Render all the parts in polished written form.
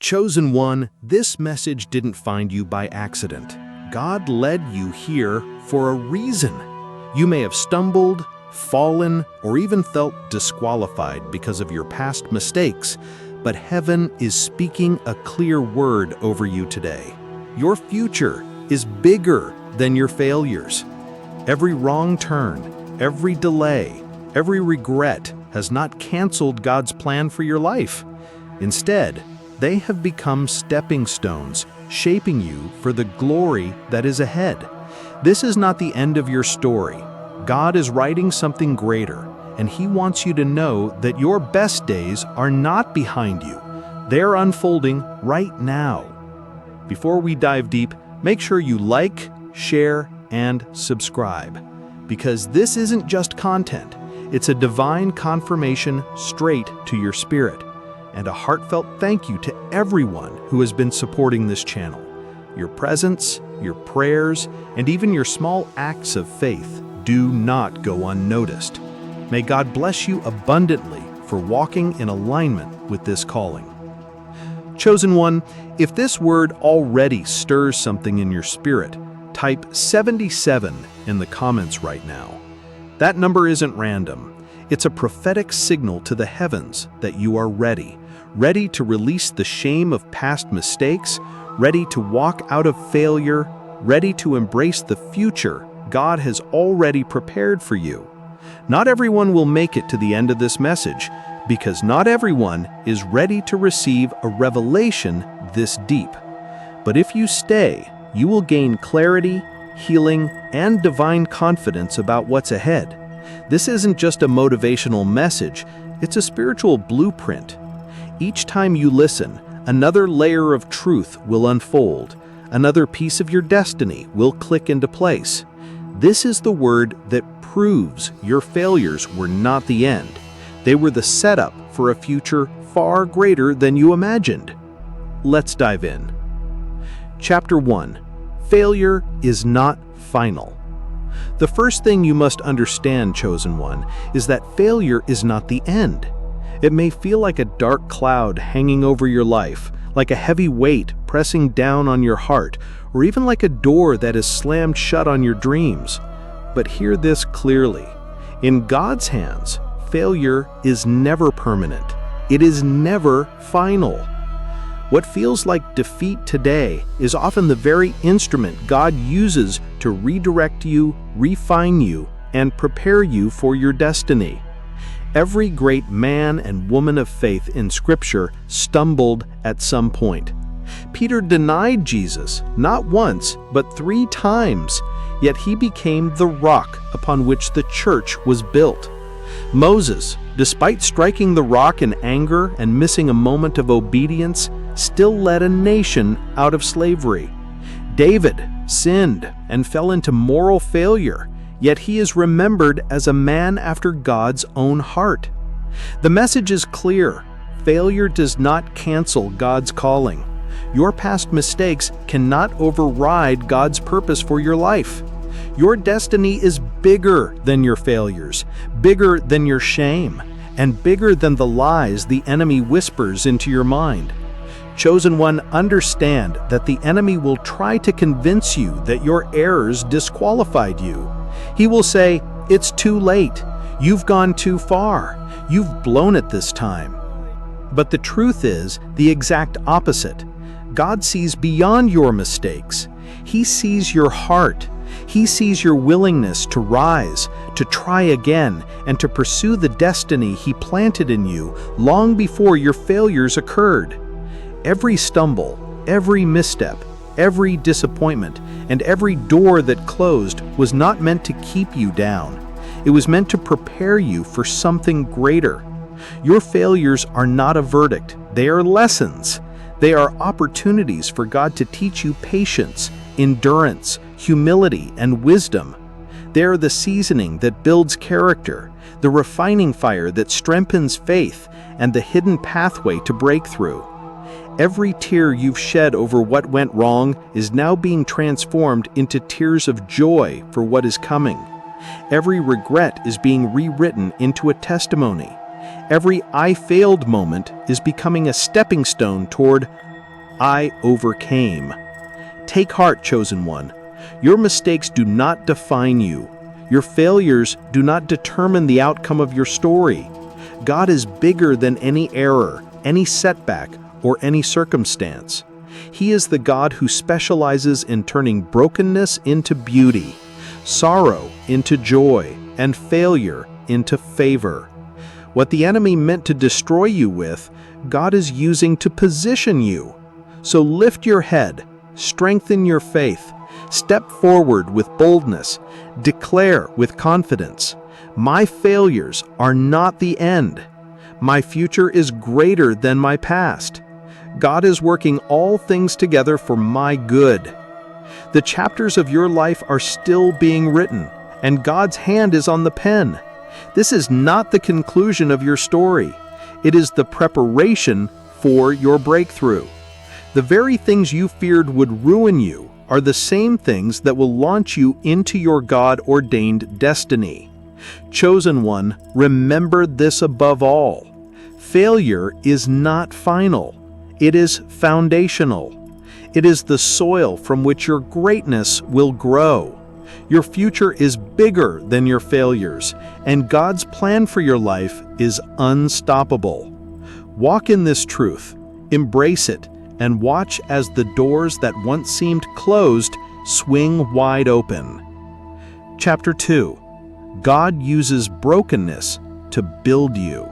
Chosen one, this message didn't find you by accident. God led you here for a reason. You may have stumbled, fallen, or even felt disqualified because of your past mistakes, but heaven is speaking a clear word over you today. Your future is bigger than your failures. Every wrong turn, every delay, every regret has not canceled God's plan for your life. Instead, they have become stepping stones, shaping you for the glory that is ahead. This is not the end of your story. God is writing something greater, and He wants you to know that your best days are not behind you. They're unfolding right now. Before we dive deep, make sure you like, share, and subscribe, because this isn't just content. It's a divine confirmation straight to your spirit. And a heartfelt thank you to everyone who has been supporting this channel. Your presence, your prayers, and even your small acts of faith do not go unnoticed. May God bless you abundantly for walking in alignment with this calling. Chosen one, if this word already stirs something in your spirit, type 77 in the comments right now. That number isn't random. It's a prophetic signal to the heavens that you are ready to release the shame of past mistakes, ready to walk out of failure, ready to embrace the future God has already prepared for you. Not everyone will make it to the end of this message, because not everyone is ready to receive a revelation this deep. But if you stay, you will gain clarity, healing, and divine confidence about what's ahead. This isn't just a motivational message, it's a spiritual blueprint. Each time you listen, another layer of truth will unfold. Another piece of your destiny will click into place. This is the word that proves your failures were not the end. They were the setup for a future far greater than you imagined. Let's dive in. Chapter 1. Failure is not final. The first thing you must understand, chosen one, is that failure is not the end. It may feel like a dark cloud hanging over your life, like a heavy weight pressing down on your heart, or even like a door that is slammed shut on your dreams. But hear this clearly. In God's hands, failure is never permanent. It is never final. What feels like defeat today is often the very instrument God uses to redirect you, refine you, and prepare you for your destiny. Every great man and woman of faith in Scripture stumbled at some point. Peter denied Jesus, not once, but 3 times, yet he became the rock upon which the church was built. Moses, despite striking the rock in anger and missing a moment of obedience, still led a nation out of slavery. David sinned and fell into moral failure, yet he is remembered as a man after God's own heart. The message is clear. Failure does not cancel God's calling. Your past mistakes cannot override God's purpose for your life. Your destiny is bigger than your failures, bigger than your shame, and bigger than the lies the enemy whispers into your mind. Chosen one, understand that the enemy will try to convince you that your errors disqualified you. He will say, "It's too late. You've gone too far. You've blown it this time." But the truth is the exact opposite. God sees beyond your mistakes. He sees your heart. He sees your willingness to rise, to try again, and to pursue the destiny He planted in you long before your failures occurred. Every stumble, every misstep, every disappointment, and every door that closed was not meant to keep you down. It was meant to prepare you for something greater. Your failures are not a verdict. They are lessons. They are opportunities for God to teach you patience, endurance, humility, and wisdom. They are the seasoning that builds character, the refining fire that strengthens faith, and the hidden pathway to breakthrough. Every tear you've shed over what went wrong is now being transformed into tears of joy for what is coming. Every regret is being rewritten into a testimony. Every "I failed" moment is becoming a stepping stone toward I overcame. Take heart, chosen one. Your mistakes do not define you. Your failures do not determine the outcome of your story. God is bigger than any error, any setback, or any circumstance. He is the God who specializes in turning brokenness into beauty, sorrow into joy, and failure into favor. What the enemy meant to destroy you with, God is using to position you. So lift your head, strengthen your faith, step forward with boldness, declare with confidence, "My failures are not the end. My future is greater than my past. God is working all things together for my good." The chapters of your life are still being written, and God's hand is on the pen. This is not the conclusion of your story. It is the preparation for your breakthrough. The very things you feared would ruin you are the same things that will launch you into your God-ordained destiny. Chosen one, remember this above all. Failure is not final. It is foundational. It is the soil from which your greatness will grow. Your future is bigger than your failures, and God's plan for your life is unstoppable. Walk in this truth, embrace it, and watch as the doors that once seemed closed swing wide open. Chapter 2. God uses brokenness to build you.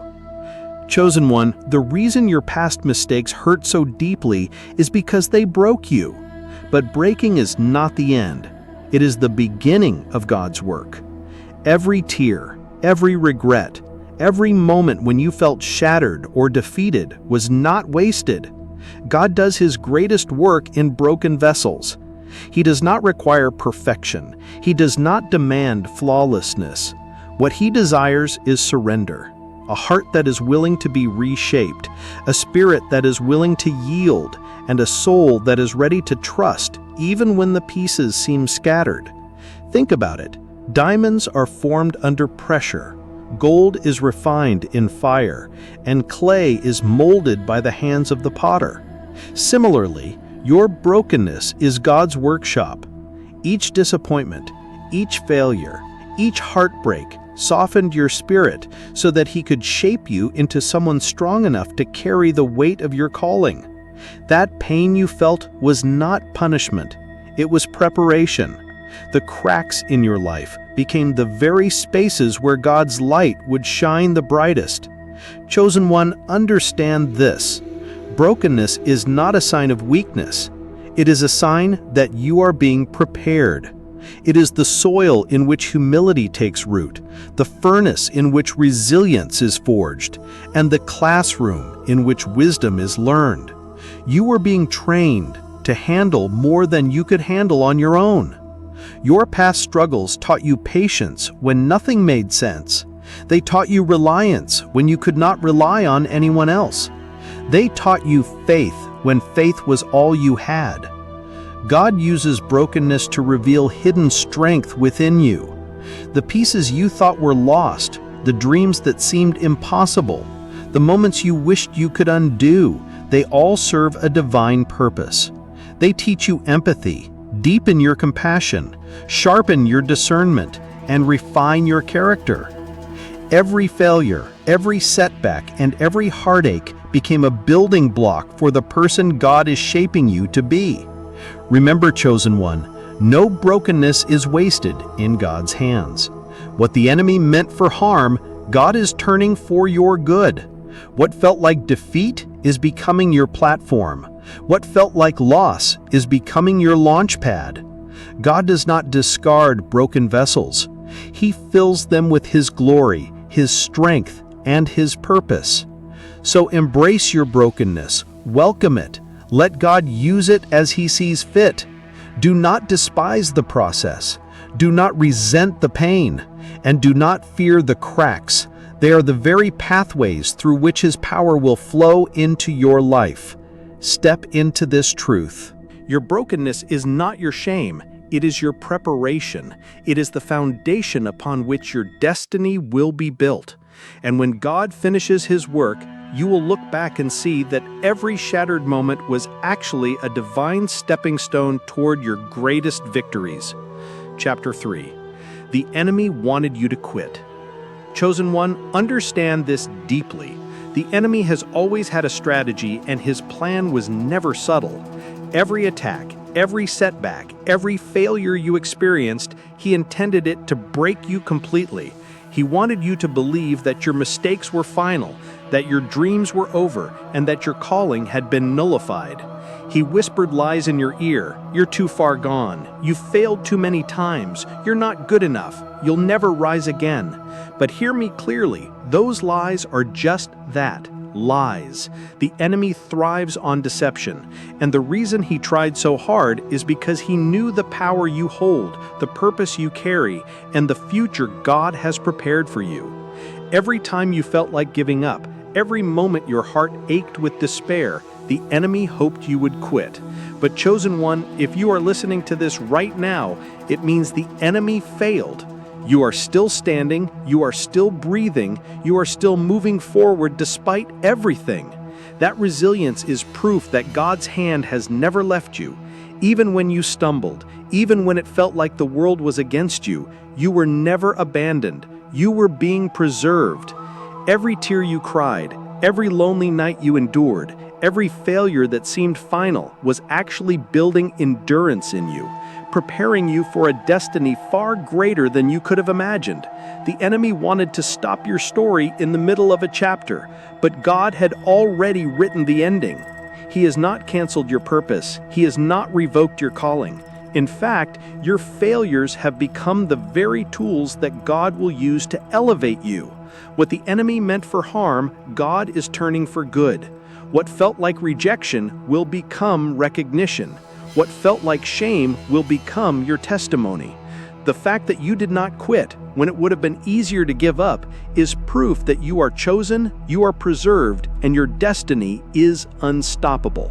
Chosen one, the reason your past mistakes hurt so deeply is because they broke you. But breaking is not the end. It is the beginning of God's work. Every tear, every regret, every moment when you felt shattered or defeated was not wasted. God does His greatest work in broken vessels. He does not require perfection. He does not demand flawlessness. What He desires is surrender, a heart that is willing to be reshaped, a spirit that is willing to yield, and a soul that is ready to trust even when the pieces seem scattered. Think about it. Diamonds are formed under pressure. Gold is refined in fire, and clay is molded by the hands of the potter. Similarly, your brokenness is God's workshop. Each disappointment, each failure, each heartbreak softened your spirit so that He could shape you into someone strong enough to carry the weight of your calling. That pain you felt was not punishment, it was preparation. The cracks in your life became the very spaces where God's light would shine the brightest. Chosen one, understand this. Brokenness is not a sign of weakness. It is a sign that you are being prepared. It is the soil in which humility takes root, the furnace in which resilience is forged, and the classroom in which wisdom is learned. You are being trained to handle more than you could handle on your own. Your past struggles taught you patience when nothing made sense. They taught you reliance when you could not rely on anyone else. They taught you faith when faith was all you had. God uses brokenness to reveal hidden strength within you. The pieces you thought were lost, the dreams that seemed impossible, the moments you wished you could undo, they all serve a divine purpose. They teach you empathy, deepen your compassion, sharpen your discernment, and refine your character. Every failure, every setback, and every heartache became a building block for the person God is shaping you to be. Remember, chosen one, no brokenness is wasted in God's hands. What the enemy meant for harm, God is turning for your good. What felt like defeat is becoming your platform. What felt like loss is becoming your launch pad. God does not discard broken vessels. He fills them with His glory, His strength, and His purpose. So embrace your brokenness, welcome it, let God use it as He sees fit. Do not despise the process. Do not resent the pain, and do not fear the cracks. They are the very pathways through which His power will flow into your life. Step into this truth. Your brokenness is not your shame. It is your preparation. It is the foundation upon which your destiny will be built. And when God finishes His work, you will look back and see that every shattered moment was actually a divine stepping stone toward your greatest victories. Chapter 3. The enemy wanted you to quit. Chosen one, understand this deeply. The enemy has always had a strategy, and his plan was never subtle. Every attack, every setback, every failure you experienced, he intended it to break you completely. He wanted you to believe that your mistakes were final, that your dreams were over, and that your calling had been nullified. He whispered lies in your ear. You're too far gone. You failed too many times. You're not good enough. You'll never rise again. But hear me clearly, those lies are just that, lies. The enemy thrives on deception, and the reason he tried so hard is because he knew the power you hold, the purpose you carry, and the future God has prepared for you. Every time you felt like giving up, every moment your heart ached with despair, the enemy hoped you would quit. But chosen one, if you are listening to this right now, it means the enemy failed. You are still standing, you are still breathing, you are still moving forward despite everything. That resilience is proof that God's hand has never left you. Even when you stumbled, even when it felt like the world was against you, you were never abandoned. You were being preserved. Every tear you cried, every lonely night you endured, every failure that seemed final was actually building endurance in you, preparing you for a destiny far greater than you could have imagined. The enemy wanted to stop your story in the middle of a chapter, but God had already written the ending. He has not canceled your purpose. He has not revoked your calling. In fact, your failures have become the very tools that God will use to elevate you. What the enemy meant for harm, God is turning for good. What felt like rejection will become recognition. What felt like shame will become your testimony. The fact that you did not quit when it would have been easier to give up is proof that you are chosen, you are preserved, and your destiny is unstoppable.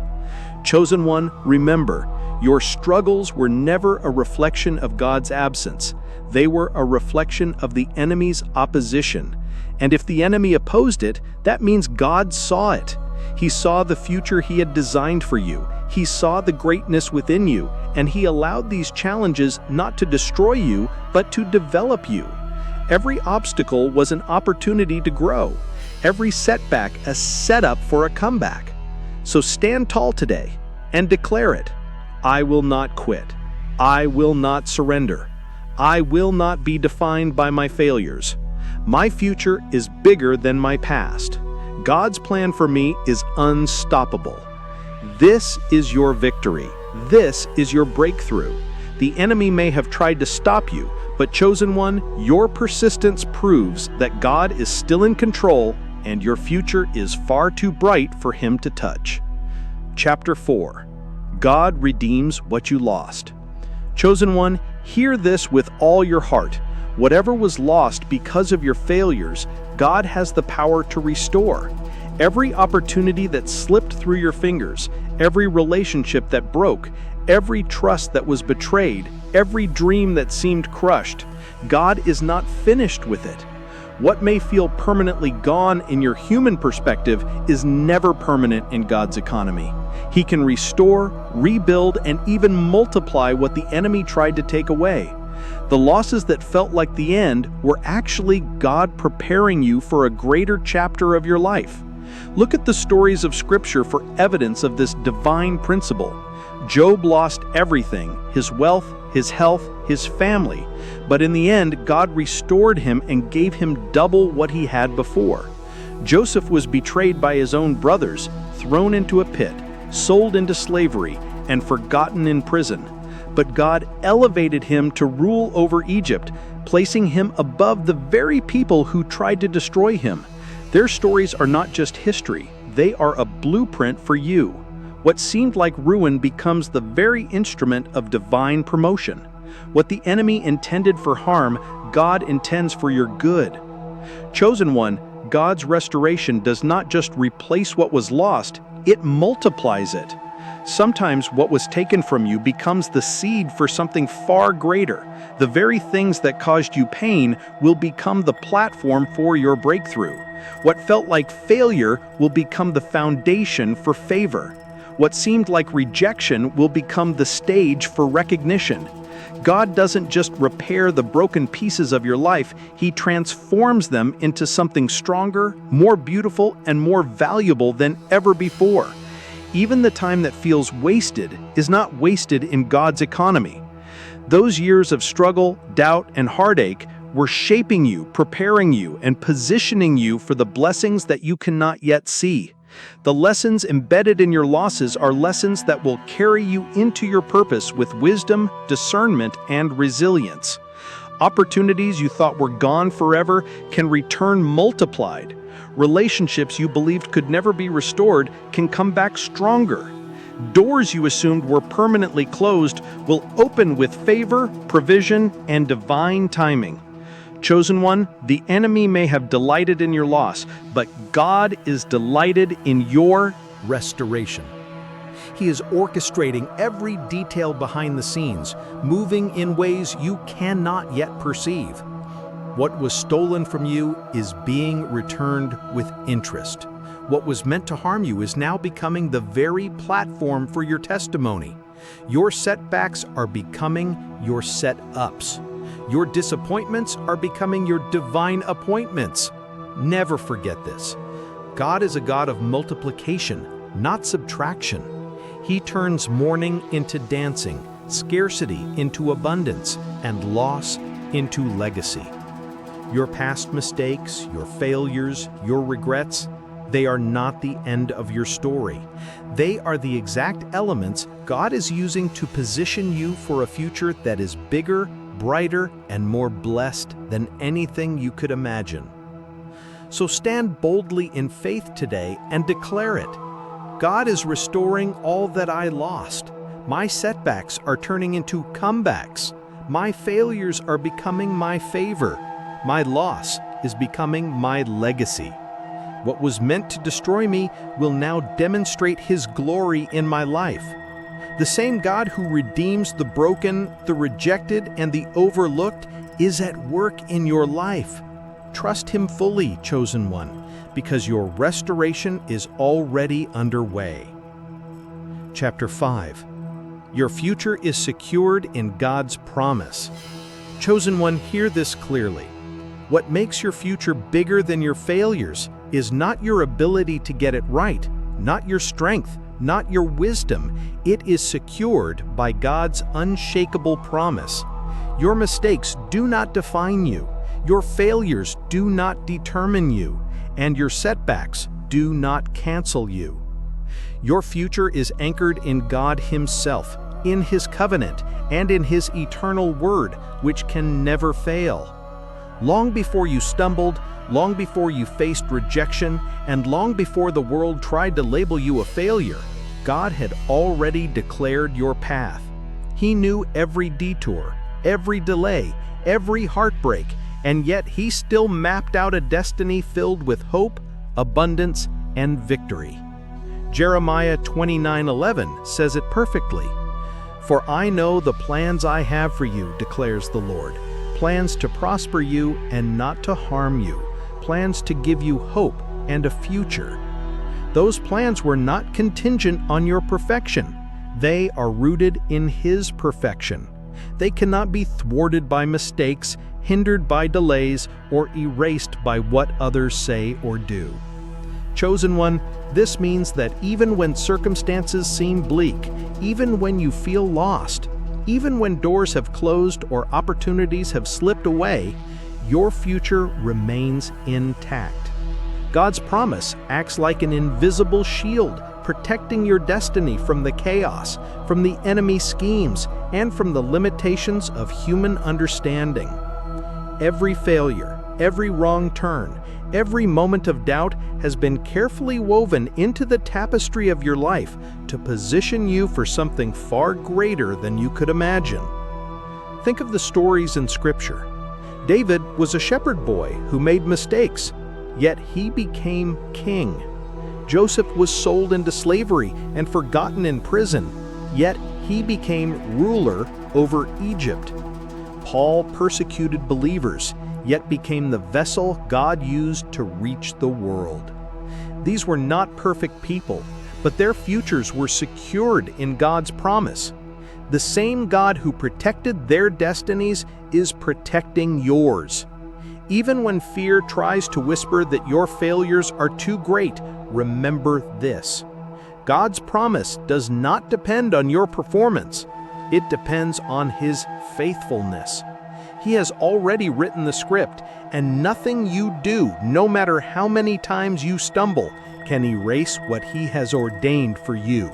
Chosen one, remember, your struggles were never a reflection of God's absence. They were a reflection of the enemy's opposition. And if the enemy opposed it, that means God saw it. He saw the future he had designed for you. He saw the greatness within you, and he allowed these challenges not to destroy you, but to develop you. Every obstacle was an opportunity to grow. Every setback a setup for a comeback. So stand tall today and declare it. I will not quit. I will not surrender. I will not be defined by my failures. My future is bigger than my past. God's plan for me is unstoppable. This is your victory. This is your breakthrough. The enemy may have tried to stop you, but chosen one, your persistence proves that God is still in control and your future is far too bright for him to touch. Chapter 4. God redeems what you lost. Chosen one, hear this with all your heart. Whatever was lost because of your failures, God has the power to restore. Every opportunity that slipped through your fingers, every relationship that broke, every trust that was betrayed, every dream that seemed crushed, God is not finished with it. What may feel permanently gone in your human perspective is never permanent in God's economy. He can restore, rebuild, and even multiply what the enemy tried to take away. The losses that felt like the end were actually God preparing you for a greater chapter of your life. Look at the stories of Scripture for evidence of this divine principle. Job lost everything, his wealth, his health, his family, but in the end, God restored him and gave him double what he had before. Joseph was betrayed by his own brothers, thrown into a pit, sold into slavery, and forgotten in prison. But God elevated him to rule over Egypt, placing him above the very people who tried to destroy him. Their stories are not just history, they are a blueprint for you. What seemed like ruin becomes the very instrument of divine promotion. What the enemy intended for harm, God intends for your good. Chosen one, God's restoration does not just replace what was lost, it multiplies it. Sometimes what was taken from you becomes the seed for something far greater. The very things that caused you pain will become the platform for your breakthrough. What felt like failure will become the foundation for favor. What seemed like rejection will become the stage for recognition. God doesn't just repair the broken pieces of your life, He transforms them into something stronger, more beautiful, and more valuable than ever before. Even the time that feels wasted is not wasted in God's economy. Those years of struggle, doubt, and heartache were shaping you, preparing you, and positioning you for the blessings that you cannot yet see. The lessons embedded in your losses are lessons that will carry you into your purpose with wisdom, discernment, and resilience. Opportunities you thought were gone forever can return multiplied. Relationships you believed could never be restored can come back stronger. Doors you assumed were permanently closed will open with favor, provision, and divine timing. Chosen one, the enemy may have delighted in your loss, but God is delighted in your restoration. He is orchestrating every detail behind the scenes, moving in ways you cannot yet perceive. What was stolen from you is being returned with interest. What was meant to harm you is now becoming the very platform for your testimony. Your setbacks are becoming your set-ups. Your disappointments are becoming your divine appointments. Never forget this. God is a God of multiplication, not subtraction. He turns mourning into dancing, scarcity into abundance, and loss into legacy. Your past mistakes, your failures, your regrets, they are not the end of your story. They are the exact elements God is using to position you for a future that is bigger, brighter, and more blessed than anything you could imagine. So stand boldly in faith today and declare it. God is restoring all that I lost. My setbacks are turning into comebacks. My failures are becoming my favor. My loss is becoming my legacy. What was meant to destroy me will now demonstrate His glory in my life. The same God who redeems the broken, the rejected, and the overlooked is at work in your life. Trust Him fully, chosen one, because your restoration is already underway. Chapter 5. Your future is secured in God's promise. Chosen one, hear this clearly. What makes your future bigger than your failures is not your ability to get it right, not your strength, not your wisdom. It is secured by God's unshakable promise. Your mistakes do not define you. Your failures do not determine you. And your setbacks do not cancel you. Your future is anchored in God Himself, in His covenant, and in His eternal word, which can never fail. Long before you stumbled, long before you faced rejection, and long before the world tried to label you a failure, God had already declared your path. He knew every detour, every delay, every heartbreak, and yet He still mapped out a destiny filled with hope, abundance, and victory. Jeremiah 29:11 says it perfectly. For I know the plans I have for you, declares the Lord, plans to prosper you and not to harm you, plans to give you hope and a future. Those plans were not contingent on your perfection. They are rooted in His perfection. They cannot be thwarted by mistakes, hindered by delays, or erased by what others say or do. Chosen one, this means that even when circumstances seem bleak, even when you feel lost, even when doors have closed or opportunities have slipped away, your future remains intact. God's promise acts like an invisible shield, protecting your destiny from the chaos, from the enemy's schemes, and from the limitations of human understanding. Every failure, every wrong turn, every moment of doubt has been carefully woven into the tapestry of your life to position you for something far greater than you could imagine. Think of the stories in Scripture. David was a shepherd boy who made mistakes, yet he became king. Joseph was sold into slavery and forgotten in prison, yet he became ruler over Egypt. Paul persecuted believers, yet became the vessel God used to reach the world. These were not perfect people, but their futures were secured in God's promise. The same God who protected their destinies is protecting yours. Even when fear tries to whisper that your failures are too great, remember this. God's promise does not depend on your performance. It depends on His faithfulness. He has already written the script, and nothing you do, no matter how many times you stumble, can erase what He has ordained for you.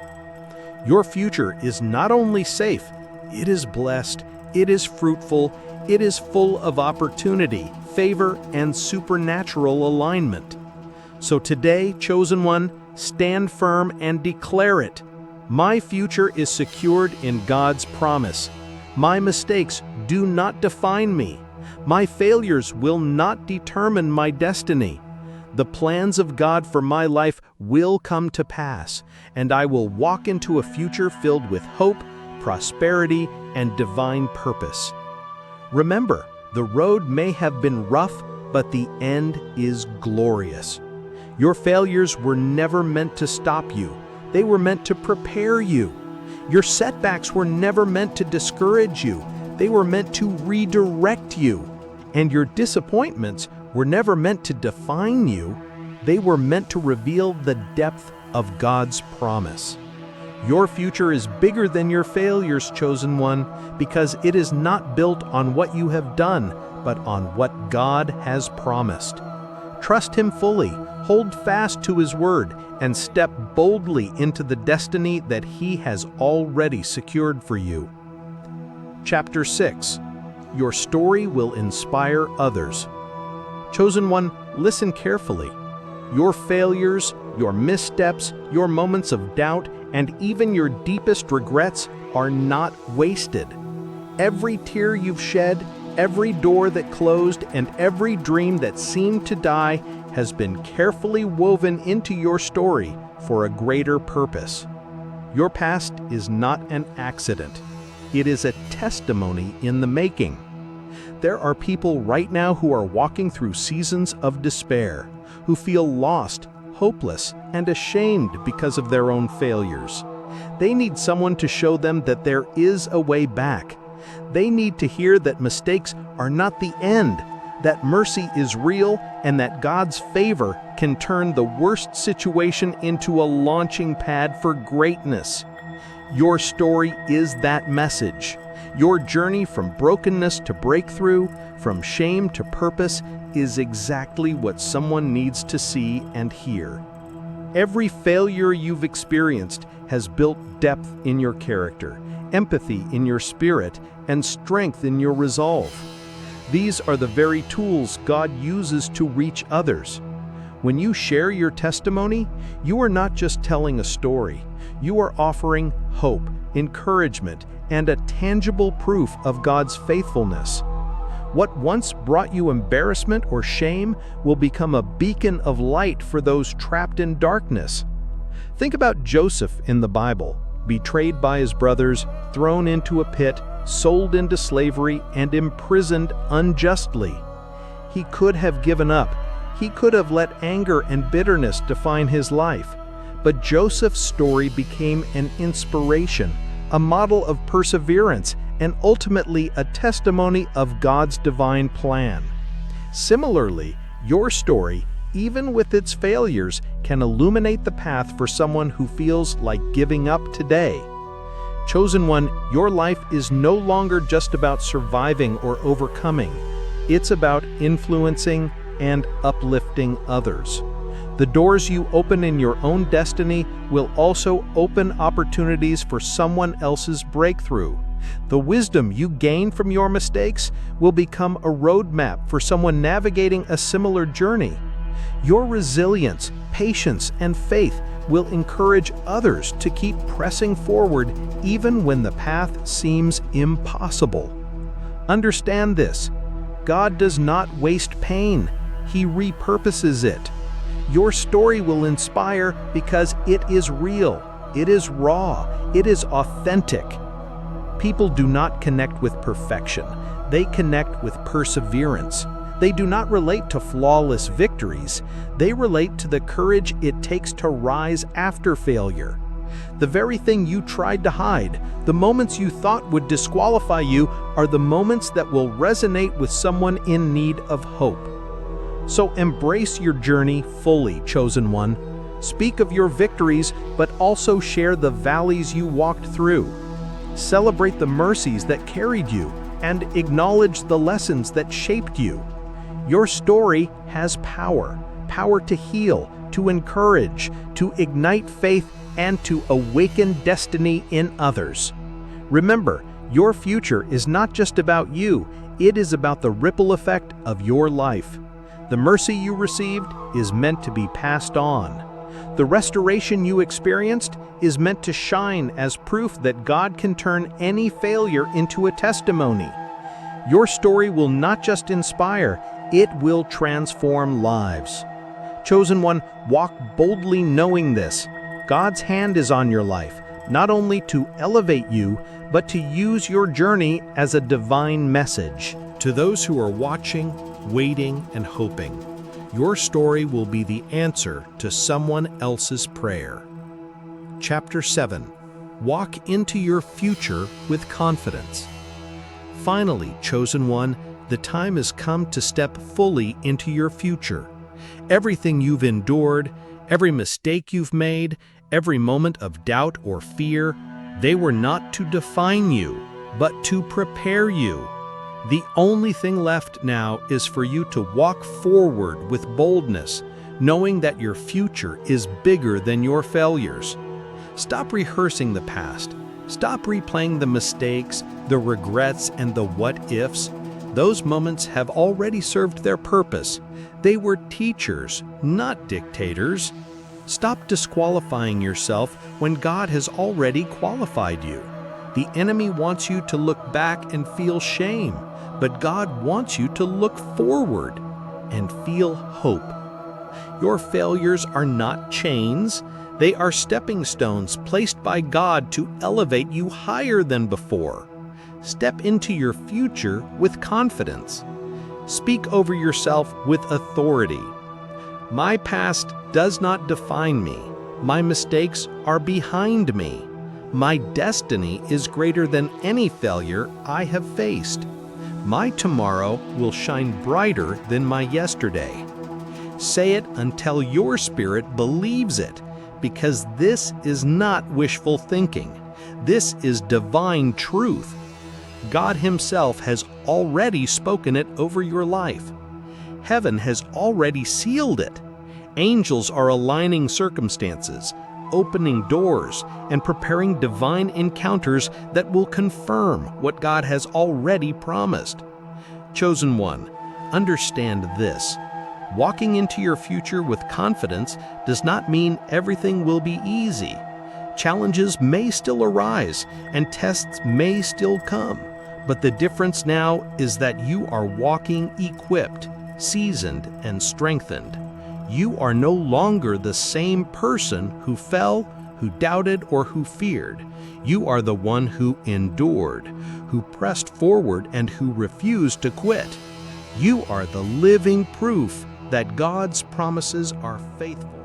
Your future is not only safe, it is blessed, it is fruitful, it is full of opportunity, favor, and supernatural alignment. So today, chosen one, stand firm and declare it. My future is secured in God's promise. My mistakes do not define me. My failures will not determine my destiny. The plans of God for my life will come to pass, and I will walk into a future filled with hope, prosperity, and divine purpose. Remember, the road may have been rough, but the end is glorious. Your failures were never meant to stop you. They were meant to prepare you. Your setbacks were never meant to discourage you. They were meant to redirect you. And your disappointments were never meant to define you. They were meant to reveal the depth of God's promise. Your future is bigger than your failures, chosen one, because it is not built on what you have done, but on what God has promised. Trust Him fully, hold fast to His word, and step boldly into the destiny that He has already secured for you. Chapter 6. Your story will inspire others. Chosen one, listen carefully. Your failures, your missteps, your moments of doubt, and even your deepest regrets are not wasted. Every tear you've shed, every door that closed, and every dream that seemed to die has been carefully woven into your story for a greater purpose. Your past is not an accident. It is a testimony in the making. There are people right now who are walking through seasons of despair, who feel lost, hopeless, and ashamed because of their own failures. They need someone to show them that there is a way back. They need to hear that mistakes are not the end, that mercy is real, and that God's favor can turn the worst situation into a launching pad for greatness. Your story is that message. Your journey from brokenness to breakthrough, from shame to purpose, is exactly what someone needs to see and hear. Every failure you've experienced has built depth in your character, empathy in your spirit, and strength in your resolve. These are the very tools God uses to reach others. When you share your testimony, you are not just telling a story. You are offering hope, encouragement, and a tangible proof of God's faithfulness. What once brought you embarrassment or shame will become a beacon of light for those trapped in darkness. Think about Joseph in the Bible, betrayed by his brothers, thrown into a pit, sold into slavery, and imprisoned unjustly. He could have given up. He could have let anger and bitterness define his life. But Joseph's story became an inspiration, a model of perseverance, and ultimately a testimony of God's divine plan. Similarly, your story, even with its failures, can illuminate the path for someone who feels like giving up today. Chosen one, your life is no longer just about surviving or overcoming. It's about influencing and uplifting others. The doors you open in your own destiny will also open opportunities for someone else's breakthrough. The wisdom you gain from your mistakes will become a roadmap for someone navigating a similar journey. Your resilience, patience, and faith will encourage others to keep pressing forward even when the path seems impossible. Understand this: God does not waste pain. He repurposes it. Your story will inspire because it is real, it is raw, it is authentic. People do not connect with perfection. They connect with perseverance. They do not relate to flawless victories. They relate to the courage it takes to rise after failure. The very thing you tried to hide, the moments you thought would disqualify you, are the moments that will resonate with someone in need of hope. So embrace your journey fully, chosen one. Speak of your victories, but also share the valleys you walked through. Celebrate the mercies that carried you, and acknowledge the lessons that shaped you. Your story has power to heal, to encourage, to ignite faith, and to awaken destiny in others. Remember, your future is not just about you, it is about the ripple effect of your life. The mercy you received is meant to be passed on. The restoration you experienced is meant to shine as proof that God can turn any failure into a testimony. Your story will not just inspire, it will transform lives. Chosen one, walk boldly knowing this. God's hand is on your life, not only to elevate you, but to use your journey as a divine message. To those who are watching, waiting, and hoping, your story will be the answer to someone else's prayer. Chapter 7. Walk into your future with confidence. Finally, chosen one, the time has come to step fully into your future. Everything you've endured, every mistake you've made, every moment of doubt or fear, they were not to define you, but to prepare you. The only thing left now is for you to walk forward with boldness, knowing that your future is bigger than your failures. Stop rehearsing the past. Stop replaying the mistakes, the regrets, and the what-ifs. Those moments have already served their purpose. They were teachers, not dictators. Stop disqualifying yourself when God has already qualified you. The enemy wants you to look back and feel shame, but God wants you to look forward and feel hope. Your failures are not chains. They are stepping stones placed by God to elevate you higher than before. Step into your future with confidence. Speak over yourself with authority. My past does not define me. My mistakes are behind me. My destiny is greater than any failure I have faced. My tomorrow will shine brighter than my yesterday. Say it until your spirit believes it, because this is not wishful thinking. This is divine truth. God Himself has already spoken it over your life. Heaven has already sealed it. Angels are aligning circumstances, opening doors, and preparing divine encounters that will confirm what God has already promised. Chosen one, understand this. Walking into your future with confidence does not mean everything will be easy. Challenges may still arise, and tests may still come. But the difference now is that you are walking equipped, seasoned, and strengthened. You are no longer the same person who fell, who doubted, or who feared. You are the one who endured, who pressed forward, and who refused to quit. You are the living proof that God's promises are faithful.